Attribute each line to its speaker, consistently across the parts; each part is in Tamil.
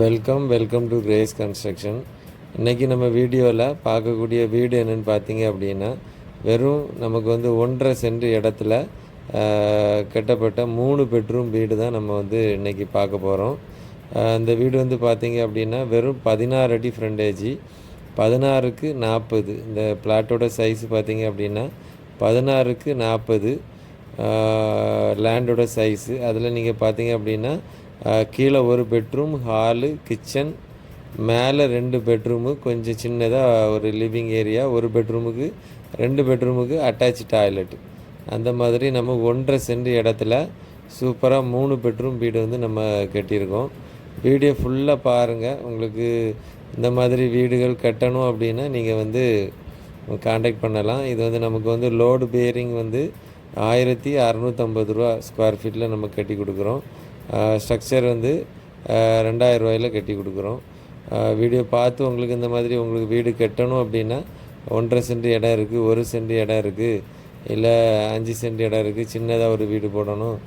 Speaker 1: Welcome to grace construction. இன்றைக்கி நம்ம வீடியோவில் பார்க்கக்கூடிய வீடு என்னென்னு பார்த்தீங்க அப்படின்னா, வெறும் நமக்கு வந்து 1.5 சென்ட் இடத்துல கட்டப்பட்ட 3 பெட்ரூம் வீடு தான் நம்ம வந்து இன்றைக்கி பார்க்க போகிறோம். இந்த வீடு வந்து பார்த்திங்க அப்படின்னா வெறும் 16 அடி ஃப்ரண்டேஜி, 16க்கு 40. இந்த பிளாட்டோட சைஸ் பார்த்திங்க அப்படின்னா 16க்கு 40 லேண்டோட சைஸு. அதில் நீங்கள் பார்த்தீங்க அப்படின்னா கீழே ஒரு பெட்ரூம், ஹாலு, கிச்சன், மேலே 2 பெட்ரூமு, கொஞ்சம் சின்னதாக ஒரு லிவிங் ஏரியா, ஒரு பெட்ரூமுக்கு 2 பெட்ரூமுக்கு அட்டாச் டாய்லெட்டு. அந்த மாதிரி நம்ம 1.5 சென்ட் இடத்துல சூப்பராக 3 பெட்ரூம் வீடு வந்து நம்ம கட்டியிருக்கோம். வீடியோ ஃபுல்லாக பாருங்கள். உங்களுக்கு இந்த மாதிரி வீடுகள் கட்டணும் அப்படின்னா நீங்கள் வந்து காண்டாக்ட் பண்ணலாம். இது வந்து நமக்கு வந்து லோடு பேரிங் வந்து 1650 ரூபா ஸ்கொயர் ஃபீட்டில் நம்ம கட்டி கொடுக்குறோம். ஸ்ட்ரக்சர் வந்து 2000 ரூபாயில் கட்டி கொடுக்குறோம். வீடியோ பார்த்து உங்களுக்கு இந்த மாதிரி உங்களுக்கு வீடு கட்டணும் அப்படின்னா 1.5 சென்ட் இடம் இருக்குது, 1 சென்ட் இடம் இருக்குது, இல்லை 5 சென்ட் இடம் இருக்குது, சின்னதாக ஒரு வீடு போடணும்,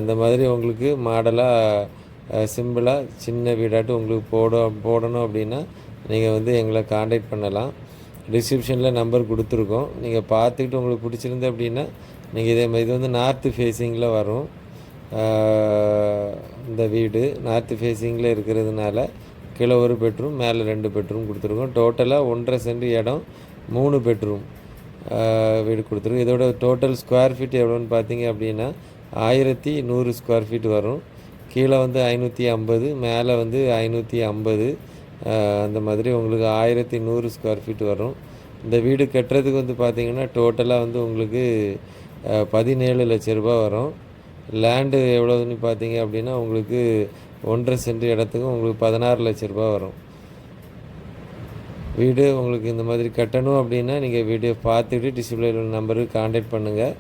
Speaker 1: இந்த மாதிரி உங்களுக்கு மாடலாக சிம்பிளாக சின்ன வீடாட்டு உங்களுக்கு போடணும் அப்படின்னா நீங்கள் வந்து எங்களை காண்டாக்ட் பண்ணலாம். டிஸ்கிரிப்ஷனில் நம்பர் கொடுத்துருக்கோம். நீங்கள் பார்த்துக்கிட்டு உங்களுக்கு பிடிச்சிருந்து அப்படின்னா நீங்கள் இதே மாதிரி இது வந்து நார்த்து ஃபேஸிங்கில் வரும். இந்த வீடு நார்த்து ஃபேஸிங்கில் இருக்கிறதுனால கீழே ஒரு பெட்ரூம், மேலே 2 பெட்ரூம் கொடுத்துருக்கோம். டோட்டலாக 1.5 சென்ட் இடம், 3 பெட்ரூம் வீடு கொடுத்துருக்கோம். இதோட டோட்டல் ஸ்கொயர் ஃபீட் எவ்வளோன்னு பார்த்தீங்க அப்படின்னா 1100 ஸ்கொயர் ஃபீட் வரும். கீழே வந்து 550, மேலே வந்து 550, அந்த மாதிரி உங்களுக்கு 1100 ஸ்கொயர் ஃபீட் வரும். இந்த வீடு கட்டுறதுக்கு வந்து பார்த்திங்கன்னா டோட்டலாக வந்து உங்களுக்கு 17 லட்ச ரூபா வரும். லேண்டு எவ்வளோதுன்னு பார்த்தீங்க அப்படின்னா உங்களுக்கு 1.5 சென்ட் இடத்துக்கும் உங்களுக்கு 16 லட்ச ரூபா வரும். வீடு உங்களுக்கு இந்த மாதிரி கட்டணும் அப்படின்னா நீங்கள் வீடியோ பார்த்துட்டு டிஸ்பிளேல நம்பருக்கு காண்டாக்ட் பண்ணுங்கள்.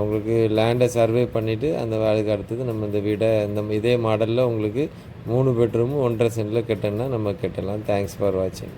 Speaker 1: உங்களுக்கு லேண்டை சர்வே பண்ணிவிட்டு அந்த வேலைக்கு அடுத்தது நம்ம இந்த வீடை இதே மாடலில் உங்களுக்கு 3 பெட்ரூமு 1.5 சென்ட்டில் கட்டணுன்னா நம்ம கட்டலாம். தேங்க்ஸ் ஃபார் வாட்சிங்.